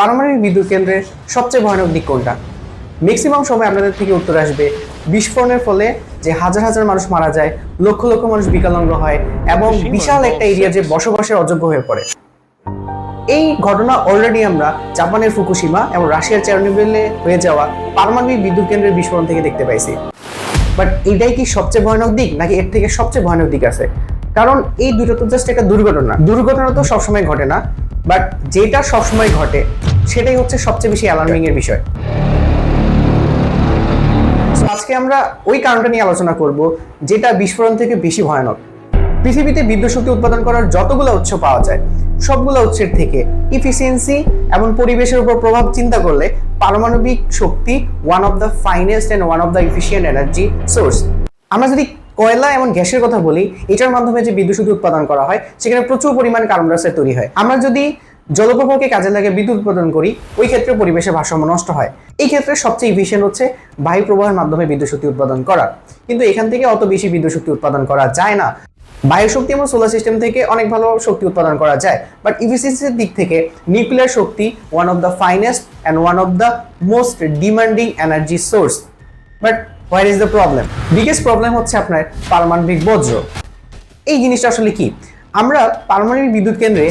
পারমাণবিক বিদ্যুৎ কেন্দ্রের সবচেয়ে ভয়ানক দিক কোনটা? ম্যাক্সিমাম সময় আপনাদের থেকে উত্তর আসবে বিস্ফোরণের ফলে যে হাজার হাজার মানুষ মারা যায়, লক্ষ লক্ষ মানুষ বিকলাঙ্গ হয় এবং বিশাল একটা এরিয়া যে বসবাসের অযোগ্য হয়ে পড়ে। এই ঘটনা অলরেডি আমরা জাপানের ফুকুশিমা এবং রাশিয়ার চেরনোবিলে হয়ে যাওয়া পারমাণবিক বিদ্যুৎ কেন্দ্রের বিস্ফোরণ থেকে দেখতে পাইছি। বাট এটাই কি সবচেয়ে ভয়ানক দিক, নাকি এর থেকে সবচেয়ে ভয়ানক দিক আছে? কারণ এই দুটো তো জাস্ট একটা দুর্ঘটনা তো সবসময় ঘটে না, বাট যেটা সবসময় ঘটে সেটাই হচ্ছে সবচেয়ে বেশি অ্যালার্মিং এর বিষয়। আজকে আমরা ওই কারণটা নিয়ে আলোচনা করব যেটা বিস্ফোরণ থেকে বেশি ভয়ানক। পৃথিবীতে বিদ্যুৎ শক্তি উৎপাদন করার যতগুলো উৎস পাওয়া যায় সবগুলো উৎসের থেকে ইফিসিয়েন্সি এবং পরিবেশের উপর প্রভাব চিন্তা করলে পারমাণবিক শক্তি one of the finest and one of the efficient energy source. আমরা যদি কয়লা এবং গ্যাসের কথা বলি, এটার মাধ্যমে যে বিদ্যুৎ শক্তি উৎপাদন করা হয় সেখানে প্রচুর পরিমাণ কার্বন ডাই অক্সাইড তৈরি হয়। আমরা যদি জলপ্রবাহকে কাজে লাগিয়ে বিদ্যুৎ উৎপাদন করি, ওই ক্ষেত্রে পরিবেশের ভারসাম্য নষ্ট হয়। এই ক্ষেত্রে সবচেয়ে ইফিশিয়েন্ট হচ্ছে বায়ু প্রবাহের মাধ্যমে বিদ্যুৎ শক্তি উৎপাদন করা। কিন্তু এখান থেকে অত বেশি বিদ্যুৎ শক্তি উৎপাদন করা যায় না। বায়ু শক্তি এবং সোলার সিস্টেম থেকে অনেক ভালো শক্তি উৎপাদন করা যায়, বাট ইফিসিয়েন্সির দিক থেকে nuclear Shakti one of the finest and one of the most demanding energy source. But where is the problem? Biggest problem হচ্ছে আপনার পারমাণবিক বজ্র। এই জিনিসটা আসলে কি? আমরা পারমাণবিক বিদ্যুৎ কেন্দ্রে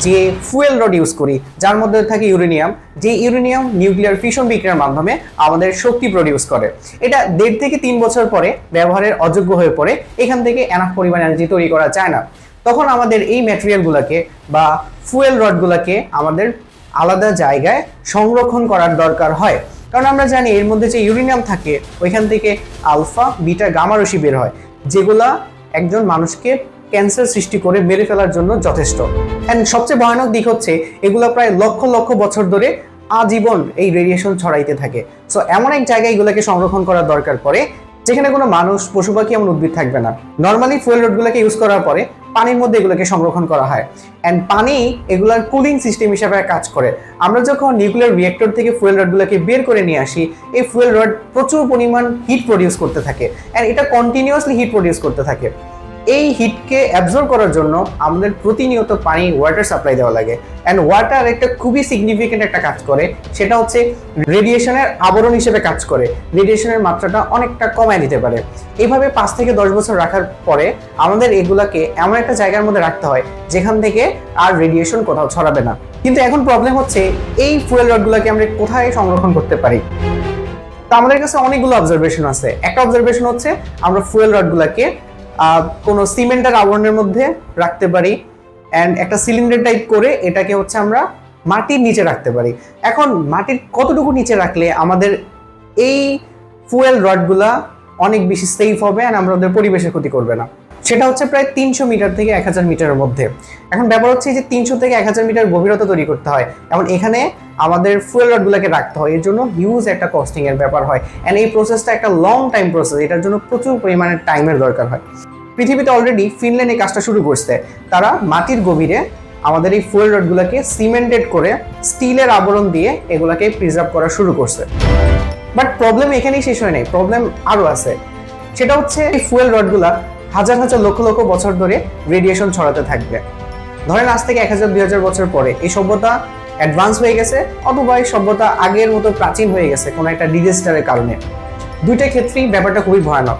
যে ফুয়েল রড ইউজ করি, যার মধ্যে থাকে ইউরেনিয়াম, যে ইউরেনিয়াম নিউক্লিয়ার ফিশন বিক্রিয়ার মাধ্যমে আমাদের শক্তি প্রডিউস করে। এটা 1.5 থেকে 3 বছর পরে ব্যবহারের অযোগ্য হয়ে পড়ে, এখান থেকে এনাফ পরিমাণ এনার্জি তৈরি করা যায় না। তখন আমাদের এই ম্যাটেরিয়ালগুলোকে বা ফুয়েল রডগুলোকে আমাদের আলাদা জায়গায় সংরক্ষণ করার দরকার হয়। কারণ আমরা জানি এর মধ্যে যে ইউরেনিয়াম থাকে ওইখান থেকে আলফা, বিটা, গামা রশ্মি বের হয়, যেগুলা একজন মানুষকে ক্যান্সার সৃষ্টি করে মেরে ফেলার জন্য যথেষ্ট। এন্ড সবচেয়ে ভয়ানক দিক হচ্ছে এগুলো প্রায় লক্ষ লক্ষ বছর ধরে আজীবন এই রেডিয়েশন ছড়াইতে থাকে। সো এমন এক জায়গায় এগুলোকে সংরক্ষণ করার দরকার পড়ে যেখানে কোনো মানুষ, পশু পাখি এমন উদ্ভিদ থাকবে না। নর্মালি ফুয়েল রডগুলোকে ইউজ করার পরে পানির মধ্যে এগুলোকে সংরক্ষণ করা হয়, অ্যান্ড পানি এগুলার কুলিং সিস্টেম হিসাবে কাজ করে। আমরা যখন নিউক্লিয়ার রিয়েক্টর থেকে ফুয়েল রডগুলোকে বের করে নিয়ে আসি, এই ফুয়েল রড প্রচুর পরিমাণ হিট প্রডিউস করতে থাকে, অ্যান্ড এটা কন্টিনিউয়াসলি হিট প্রডিউস করতে থাকে। এই হিটকে অ্যাবজর্ব করার জন্য আমাদের প্রতিনিয়ত পানি, ওয়াটার সাপ্লাই দেওয়া লাগে। অ্যান্ড ওয়াটার একটা খুবই সিগনিফিকেন্ট একটা কাজ করে, সেটা হচ্ছে রেডিয়েশনের আবরণ হিসেবে কাজ করে, রেডিয়েশনের মাত্রাটা অনেকটা কমায় দিতে পারে। এইভাবে 5 থেকে 10 বছর রাখার পরে আমাদের এগুলাকে এমন একটা জায়গার মধ্যে রাখতে হয় যেখান থেকে আর রেডিয়েশন কোথাও ছড়াবে না। কিন্তু এখন প্রবলেম হচ্ছে এই ফুয়েল রডগুলোকে আমরা কোথায় সংরক্ষণ করতে পারি? তো আমাদের কাছে অনেকগুলো অবজারভেশন আছে। একটা অবজারভেশন হচ্ছে আমরা ফুয়েল রডগুলোকে কোনো সিমেন্টের আবরণের মধ্যে রাখতে পারি, অ্যান্ড একটা সিলিন্ডার টাইপ করে এটাকে হচ্ছে আমরা মাটির নিচে রাখতে পারি। এখন মাটির কতটুকু নিচে রাখলে আমাদের এই ফুয়েল রডগুলা অনেক বেশি সেফ হবে অ্যান্ড আমাদের পরিবেশের ক্ষতি করবে না? সেটা হচ্ছে প্রায় 300 মিটার থেকে 1000 মিটারের মধ্যে। এখন ব্যাপার হচ্ছে যে 300 থেকে 1000 মিটার গভীরতা তৈরি করতে হয়, এবং এখানে আমাদের ফুয়েল রডগুলোকে রাখতে হয়। এর জন্য হিউজ একটা কস্টিং এর ব্যাপার হয়, অ্যান্ড এই প্রসেসটা একটা লং টাইম প্রসেস। এটার জন্য প্রচুর পরিমাণে টাইমের দরকার হয়। পৃথিবীতে অলরেডি ফিনল্যান্ড এই কাজটা শুরু করছে। তারা মাটির গভীরে আমাদের এই ফুয়েল রডগুলোকে সিমেন্টেড করে স্টিলের আবরণ দিয়ে এগুলাকে প্রিজার্ভ করা শুরু করছে। বাট প্রবলেম এখানেই শেষ হয় নাই, প্রবলেম আরও আছে। সেটা হচ্ছে এই ফুয়েল রডগুলা হাজার হাজার লক্ষ লক্ষ বছর ধরে রেডিয়েশন ছড়াতে থাকবে। ধরেন আজ থেকে 1000-2000 বছর পরে এই সভ্যতা অ্যাডভান্স হয়ে গেছে, অথবা এই সভ্যতা আগের মতো প্রাচীন হয়ে গেছে কোনো একটা ডিজাস্টারের কারণে। দুইটা ক্ষেত্রেই ব্যাপারটা খুবই ভয়ানক,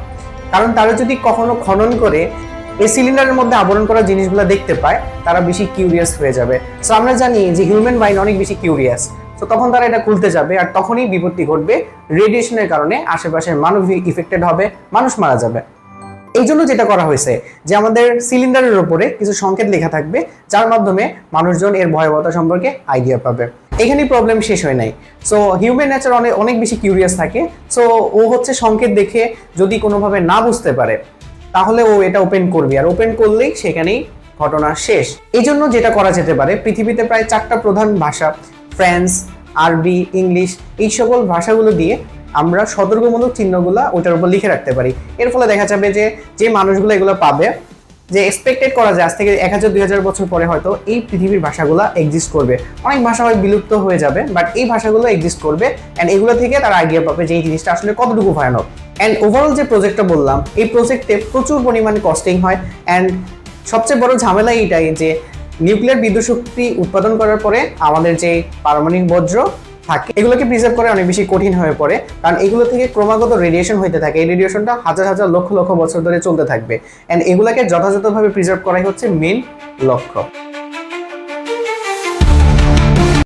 কারণ তারা যদি কখনো খনন করে এই সিলিন্ডারের মধ্যে আবরণ করা জিনিসগুলো দেখতে পায়, তারা বেশি কিউরিয়াস হয়ে যাবে। সো আমরা জানি যে হিউম্যান মাইন্ড অনেক বেশি কিউরিয়াস। তো তখন তারা এটা খুলতে যাবে, আর তখনই বিপত্তি ঘটবে। রেডিয়েশনের কারণে আশেপাশের মানুষ ইফেক্টেড হবে, মানুষ মারা যাবে। এই জন্য যেটা করা হয়েছে যে আমাদের সিলিন্ডারের উপরে কিছু সংকেত লেখা থাকবে, যার মাধ্যমে মানুষজন এর ভয়াবহতা সম্পর্কে আইডিয়া পাবে। এখানেই প্রবলেম শেষ হয় নাই। সো হিউম্যান নেচার অনেক বেশি কিউরিয়াস থাকে। সো ও হচ্ছে সংকেত দেখে যদি কোনোভাবে না বুঝতে পারে, তাহলে ও এটা ওপেন করবে, আর ওপেন করলেই সেখানেই ঘটনা শেষ। এই জন্য যেটা করা যেতে পারে, পৃথিবীতে প্রায় 4টা প্রধান ভাষা, ফ্রেঞ্চ, আরবি, ইংলিশ, এই সকল ভাষাগুলো দিয়ে আমরা সতর্কমূলক চিহ্নগুলো ওটার উপর লিখে রাখতে পারি। এর ফলে দেখা যাবে যে মানুষগুলো এগুলো পাবে, যে এক্সপেক্টেড করা যায় আজ থেকে 1000-2000 বছর পরে হয়তো এই পৃথিবীর ভাষাগুলো এক্সিস্ট করবে। অনেক ভাষা হয় বিলুপ্ত হয়ে যাবে, বাট এই ভাষাগুলো এক্সিস্ট করবে, অ্যান্ড এগুলো থেকে তারা আইডিয়া পাবে যে এই জিনিসটা আসলে কতটুকু ভয়ানক। অ্যান্ড ওভারঅল যে প্রজেক্টটা বললাম, এই প্রজেক্টে প্রচুর পরিমাণে কস্টিং হয়, অ্যান্ড সবচেয়ে বড় ঝামেলা এইটাই যে নিউক্লিয়ার বিদ্যুৎ শক্তি উৎপাদন করার পরে আমাদের যে পারমাণবিক বজ্র থাকে এগুলোকে প্রিজার্ভ করা অনেক বেশি কঠিন হয়ে পড়ে, কারণ এগুলো থেকে ক্রমাগত রেডিয়েশন হইতে থাকে। এই রেডিয়েশনটা হাজার হাজার লক্ষ লক্ষ বছর ধরে চলতে থাকবে, এন্ড এগুলোকে যথাযথভাবে প্রিজার্ভ করাই হচ্ছে মেইন লক্ষ্য।